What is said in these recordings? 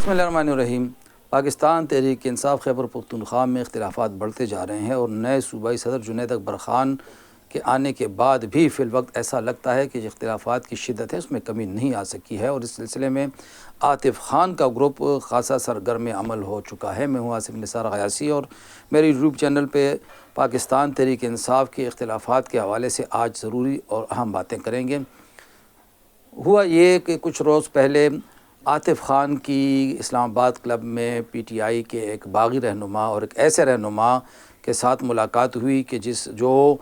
بسم اللہ الرحمن الرحیم۔ پاکستان تحریک انصاف خیبر پختونخوا میں اختلافات بڑھتے جا رہے ہیں اور نئے صوبائی صدر جنید اکبر خان کے آنے کے بعد بھی فی الوقت ایسا لگتا ہے کہ جو اختلافات کی شدت ہے اس میں کمی نہیں آ سکی ہے، اور اس سلسلے میں عاطف خان کا گروپ خاصا سرگرم عمل ہو چکا ہے۔ میں ہوں آصف نثار غیاثی اور میرے یوٹیوب چینل پہ پاکستان تحریک انصاف کے اختلافات کے حوالے سے آج ضروری اور اہم باتیں کریں گے۔ ہوا یہ کہ کچھ روز پہلے عاطف خان کی اسلام آباد کلب میں پی ٹی آئی کے ایک باغی رہنما اور ایک ایسے رہنما کے ساتھ ملاقات ہوئی کہ جو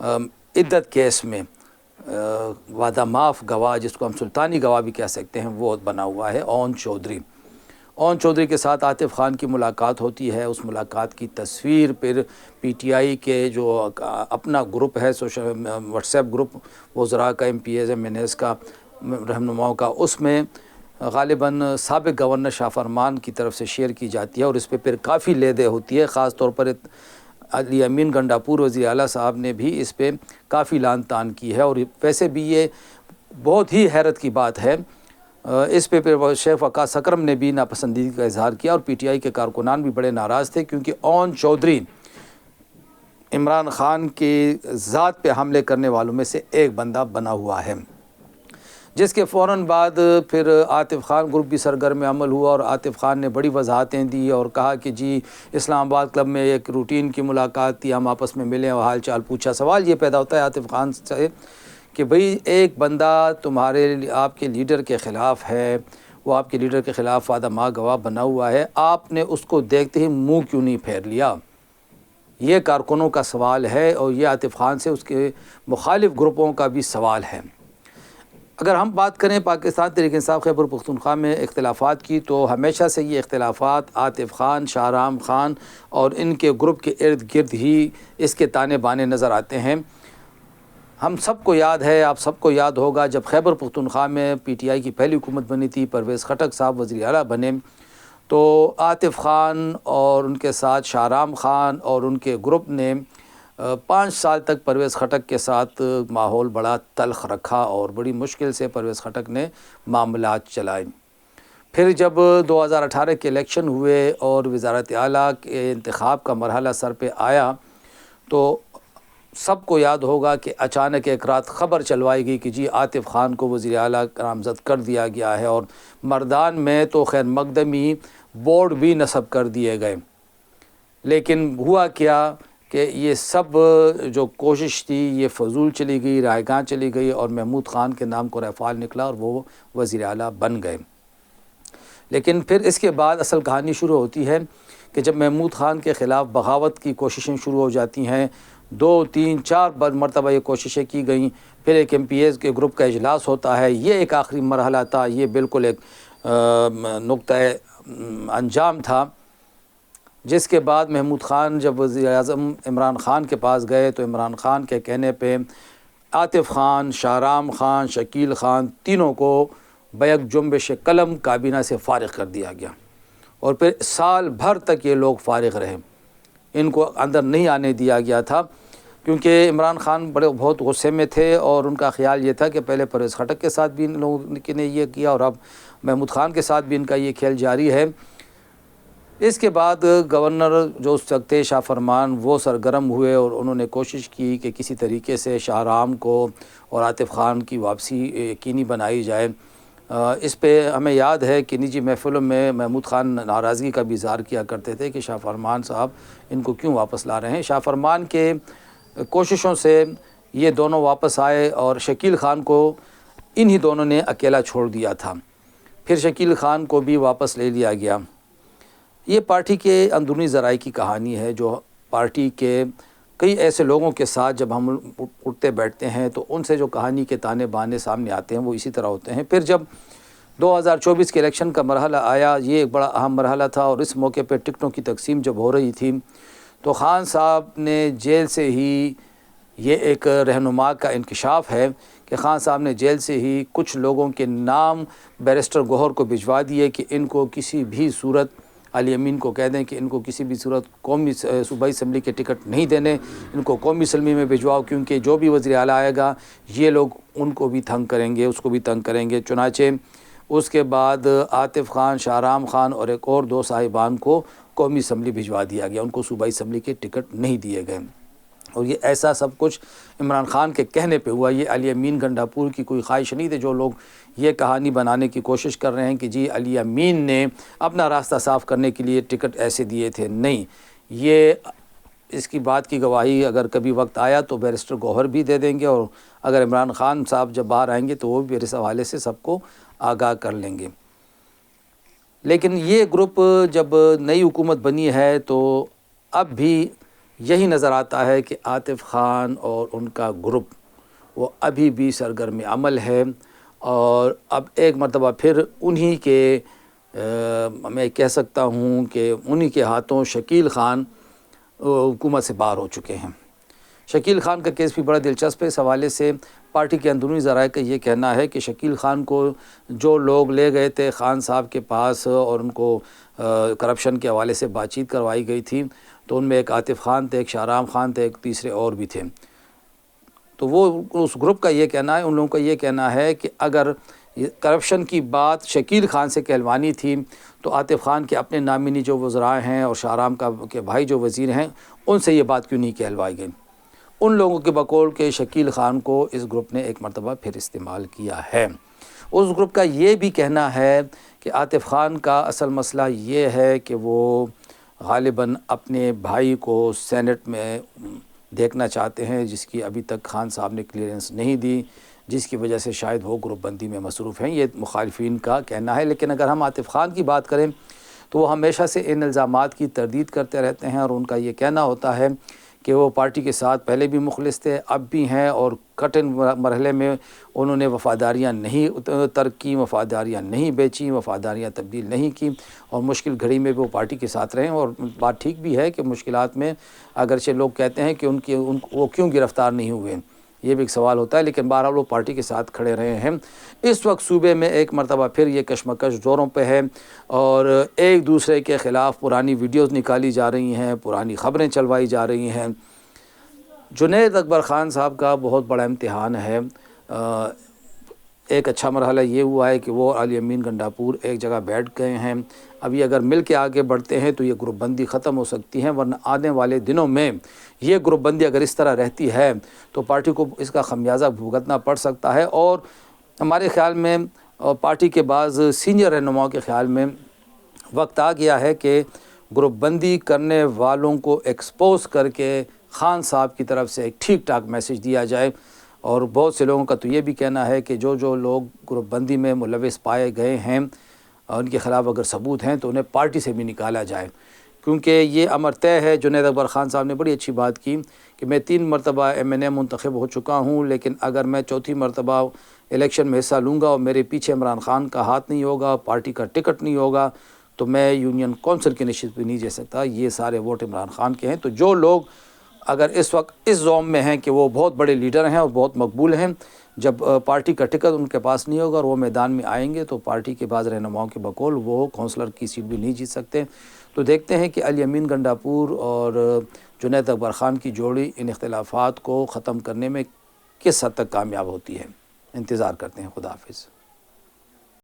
عدت کیس میں وعدہ معاف گواہ، جس کو ہم سلطانی گواہ بھی کہہ سکتے ہیں، وہ بنا ہوا ہے اون چودھری کے ساتھ عاطف خان کی ملاقات ہوتی ہے۔ اس ملاقات کی تصویر پھر پی ٹی آئی کے جو اپنا گروپ ہے، سوشل واٹس ایپ گروپ وزراء کا، M P As M N As کا، رہنماؤں کا، اس میں غالباً سابق گورنر شاہ فرمان کی طرف سے شیئر کی جاتی ہے، اور اس پہ پھر کافی لے دے ہوتی ہے۔ خاص طور پر علی امین گنڈاپور وزیر اعلیٰ صاحب نے بھی اس پہ کافی لعن طعن کی ہے، اور ویسے بھی یہ بہت ہی حیرت کی بات ہے۔ اس پہ پھر شیخ وقاص اکرم نے بھی ناپسندیدگی کا اظہار کیا، اور پی ٹی آئی کے کارکنان بھی بڑے ناراض تھے، کیونکہ اون چودھری عمران خان کی ذات پہ حملے کرنے والوں میں سے ایک بندہ بنا ہوا ہے، جس کے فوراً بعد پھر عاطف خان گروپ بھی سرگرم عمل ہوا، اور عاطف خان نے بڑی وضاحتیں دی اور کہا کہ جی اسلام آباد کلب میں ایک روٹین کی ملاقات تھی، ہم آپس میں ملے اور حال چال پوچھا۔ سوال یہ پیدا ہوتا ہے عاطف خان سے کہ بھئی ایک بندہ آپ کے لیڈر کے خلاف ہے، وہ آپ کے لیڈر کے خلاف وعدہ معاف گواہ بنا ہوا ہے، آپ نے اس کو دیکھتے ہی منہ کیوں نہیں پھیر لیا؟ یہ کارکنوں کا سوال ہے، اور یہ عاطف خان سے اس کے مخالف گروپوں کا بھی سوال ہے۔ اگر ہم بات کریں پاکستان تحریک انصاف خیبر پختونخوا میں اختلافات کی، تو ہمیشہ سے یہ اختلافات عاطف خان، شاہرام خان اور ان کے گروپ کے ارد گرد ہی اس کے تانے بانے نظر آتے ہیں۔ ہم سب کو یاد ہے، آپ سب کو یاد ہوگا، جب خیبر پختونخوا میں پی ٹی آئی کی پہلی حکومت بنی تھی، پرویز خٹک صاحب وزیر اعلیٰ بنے، تو عاطف خان اور ان کے ساتھ شاہرام خان اور ان کے گروپ نے 5 سال تک پرویز خٹک کے ساتھ ماحول بڑا تلخ رکھا، اور بڑی مشکل سے پرویز خٹک نے معاملات چلائے۔ پھر جب 2018 کے الیکشن ہوئے اور وزارت اعلیٰ کے انتخاب کا مرحلہ سر پہ آیا، تو سب کو یاد ہوگا کہ اچانک ایک رات خبر چلوائی گئی کہ جی عاطف خان کو وزیر اعلیٰ نامزد کر دیا گیا ہے، اور مردان میں تو خیر مقدمی بورڈ بھی نصب کر دیے گئے۔ لیکن ہوا کیا کہ یہ سب جو کوشش تھی یہ فضول چلی گئی، رائے گاں چلی گئی، اور محمود خان کے نام کو رفال نکلا اور وہ وزیر اعلیٰ بن گئے۔ لیکن پھر اس کے بعد اصل کہانی شروع ہوتی ہے کہ جب محمود خان کے خلاف بغاوت کی کوششیں شروع ہو جاتی ہیں، 2 3 4 مرتبہ یہ کوششیں کی گئیں، پھر ایک ایم پی ایز کے گروپ کا اجلاس ہوتا ہے، یہ ایک آخری مرحلہ تھا، یہ بالکل ایک نقطۂ انجام تھا، جس کے بعد محمود خان جب وزیر اعظم عمران خان کے پاس گئے تو عمران خان کے کہنے پہ عاطف خان، شاہرام خان، شکیل خان تینوں کو بیک جنبش قلم کابینہ سے فارغ کر دیا گیا، اور پھر سال بھر تک یہ لوگ فارغ رہے، ان کو اندر نہیں آنے دیا گیا تھا، کیونکہ عمران خان بہت غصے میں تھے، اور ان کا خیال یہ تھا کہ پہلے پرویز خٹک کے ساتھ بھی ان لوگوں نے یہ کیا، اور اب محمود خان کے ساتھ بھی ان کا یہ کھیل جاری ہے۔ اس کے بعد گورنر جو اس وقت تھے شاہ فرمان، وہ سرگرم ہوئے اور انہوں نے کوشش کی کہ کسی طریقے سے شاہرام کو اور عاطف خان کی واپسی یقینی بنائی جائے۔ اس پہ ہمیں یاد ہے کہ نجی محفلوں میں محمود خان ناراضگی کا بھی اظہار کیا کرتے تھے کہ شاہ فرمان صاحب ان کو کیوں واپس لا رہے ہیں۔ شاہ فرمان کے کوششوں سے یہ دونوں واپس آئے، اور شکیل خان کو انہی دونوں نے اکیلا چھوڑ دیا تھا، پھر شکیل خان کو بھی واپس لے لیا گیا۔ یہ پارٹی کے اندرونی ذرائع کی کہانی ہے، جو پارٹی کے کئی ایسے لوگوں کے ساتھ جب ہم اٹھتے بیٹھتے ہیں تو ان سے جو کہانی کے تانے بانے سامنے آتے ہیں وہ اسی طرح ہوتے ہیں۔ پھر جب 2024 کے الیکشن کا مرحلہ آیا، یہ ایک بڑا اہم مرحلہ تھا، اور اس موقع پہ ٹکٹوں کی تقسیم جب ہو رہی تھی تو خان صاحب نے جیل سے ہی، یہ ایک رہنما کا انکشاف ہے کہ خان صاحب نے جیل سے ہی کچھ لوگوں کے نام بیرسٹر گوہر کو بھجوا دیے کہ ان کو کسی بھی صورت، علی امین کو کہہ دیں کہ ان کو کسی بھی صورت قومی صوبائی اسمبلی کے ٹکٹ نہیں دینے، ان کو قومی اسمبلی میں بھجواؤ، کیونکہ جو بھی وزیر اعلیٰ آئے گا یہ لوگ ان کو بھی تنگ کریں گے، اس کو بھی تنگ کریں گے۔ چنانچہ اس کے بعد عاطف خان، شاہرام خان اور ایک اور 2 صاحبان کو قومی اسمبلی بھجوا دیا گیا، ان کو صوبائی اسمبلی کے ٹکٹ نہیں دیے گئے۔ اور یہ ایسا سب کچھ عمران خان کے کہنے پہ ہوا، یہ علی امین گنڈاپور کی کوئی خواہش نہیں تھی۔ جو لوگ یہ کہانی بنانے کی کوشش کر رہے ہیں کہ جی علی امین نے اپنا راستہ صاف کرنے کے لیے ٹکٹ ایسے دیے تھے، نہیں، یہ اس کی بات کی گواہی اگر کبھی وقت آیا تو بیرسٹر گوہر بھی دے دیں گے، اور اگر عمران خان صاحب جب باہر آئیں گے تو وہ بھی اس حوالے سے سب کو آگاہ کر لیں گے۔ لیکن یہ گروپ جب نئی حکومت بنی ہے تو اب بھی یہی نظر آتا ہے کہ عاطف خان اور ان کا گروپ وہ ابھی بھی سرگرم عمل ہے، اور اب ایک مرتبہ پھر انہی کے میں کہہ سکتا ہوں کہ انہی کے ہاتھوں شکیل خان حکومت سے باہر ہو چکے ہیں۔ شکیل خان کا کیس بھی بڑا دلچسپ ہے، اس حوالے سے پارٹی کے اندرونی ذرائع کا یہ کہنا ہے کہ شکیل خان کو جو لوگ لے گئے تھے خان صاحب کے پاس اور ان کو کرپشن کے حوالے سے بات چیت کروائی گئی تھی، تو ان میں ایک عاطف خان تھے، ایک شاہرام خان تھے، ایک تیسرے اور بھی تھے۔ تو وہ اس گروپ کا یہ کہنا ہے، ان لوگوں کا یہ کہنا ہے کہ اگر کرپشن کی بات شکیل خان سے کہلوانی تھی تو عاطف خان کے اپنے نامینی جو وزراء ہیں اور شاہرام کے بھائی جو وزیر ہیں ان سے یہ بات کیوں نہیں کہلوائی گئی۔ ان لوگوں کے بقول کے شکیل خان کو اس گروپ نے ایک مرتبہ پھر استعمال کیا ہے۔ اس گروپ کا یہ بھی کہنا ہے کہ عاطف خان کا اصل مسئلہ یہ ہے کہ وہ غالباً اپنے بھائی کو سینٹ میں دیکھنا چاہتے ہیں، جس کی ابھی تک خان صاحب نے کلیئرنس نہیں دی، جس کی وجہ سے شاید وہ گروپ بندی میں مصروف ہیں، یہ مخالفین کا کہنا ہے۔ لیکن اگر ہم عاطف خان کی بات کریں تو وہ ہمیشہ سے ان الزامات کی تردید کرتے رہتے ہیں، اور ان کا یہ کہنا ہوتا ہے کہ وہ پارٹی کے ساتھ پہلے بھی مخلص تھے، اب بھی ہیں، اور کٹن مرحلے میں انہوں نے وفاداریاں نہیں ترک کی، وفاداریاں نہیں بیچیں، وفاداریاں تبدیل نہیں کی، اور مشکل گھڑی میں بھی وہ پارٹی کے ساتھ رہیں۔ اور بات ٹھیک بھی ہے کہ مشکلات میں اگرچہ لوگ کہتے ہیں کہ وہ کیوں گرفتار نہیں ہوئے، یہ بھی ایک سوال ہوتا ہے، لیکن بہرحال وہ پارٹی کے ساتھ کھڑے رہے ہیں۔ اس وقت صوبے میں ایک مرتبہ پھر یہ کشمکش زوروں پہ ہے، اور ایک دوسرے کے خلاف پرانی ویڈیوز نکالی جا رہی ہیں، پرانی خبریں چلوائی جا رہی ہیں۔ جنید اکبر خان صاحب کا بہت بڑا امتحان ہے۔ ایک اچھا مرحلہ یہ ہوا ہے کہ وہ علی امین گنڈاپور ایک جگہ بیٹھ گئے ہیں، ابھی اگر مل کے آگے بڑھتے ہیں تو یہ گروپ بندی ختم ہو سکتی ہے، ورنہ آنے والے دنوں میں یہ گروپ بندی اگر اس طرح رہتی ہے تو پارٹی کو اس کا خمیازہ بھگتنا پڑ سکتا ہے۔ اور ہمارے خیال میں پارٹی کے بعض سینئر رہنماؤں کے خیال میں وقت آ گیا ہے کہ گروپ بندی کرنے والوں کو ایکسپوز کر کے خان صاحب کی طرف سے ایک ٹھیک ٹھاک میسج دیا جائے۔ اور بہت سے لوگوں کا تو یہ بھی کہنا ہے کہ جو لوگ گروپ بندی میں ملوث پائے گئے ہیں ان کے خلاف اگر ثبوت ہیں تو انہیں پارٹی سے بھی نکالا جائے، کیونکہ یہ امر طے ہے۔ جنید اکبر خان صاحب نے بڑی اچھی بات کی کہ میں 3 مرتبہ MNA منتخب ہو چکا ہوں، لیکن اگر میں 4تھی مرتبہ الیکشن میں حصہ لوں گا اور میرے پیچھے عمران خان کا ہاتھ نہیں ہوگا، پارٹی کا ٹکٹ نہیں ہوگا، تو میں یونین کونسل کی نشست بھی نہیں جے سکتا۔ یہ سارے ووٹ عمران خان کے ہیں۔ تو جو لوگ اگر اس وقت اس زوم میں ہیں کہ وہ بہت بڑے لیڈر ہیں اور بہت مقبول ہیں، جب پارٹی کا ٹکٹ ان کے پاس نہیں ہوگا اور وہ میدان میں آئیں گے تو پارٹی کے بعض رہنماؤں کے بقول وہ کونسلر کی سیٹ بھی نہیں جیت سکتے۔ تو دیکھتے ہیں کہ علی امین گنڈاپور اور جنید اکبر خان کی جوڑی ان اختلافات کو ختم کرنے میں کس حد تک کامیاب ہوتی ہے۔ انتظار کرتے ہیں۔ خدا حافظ۔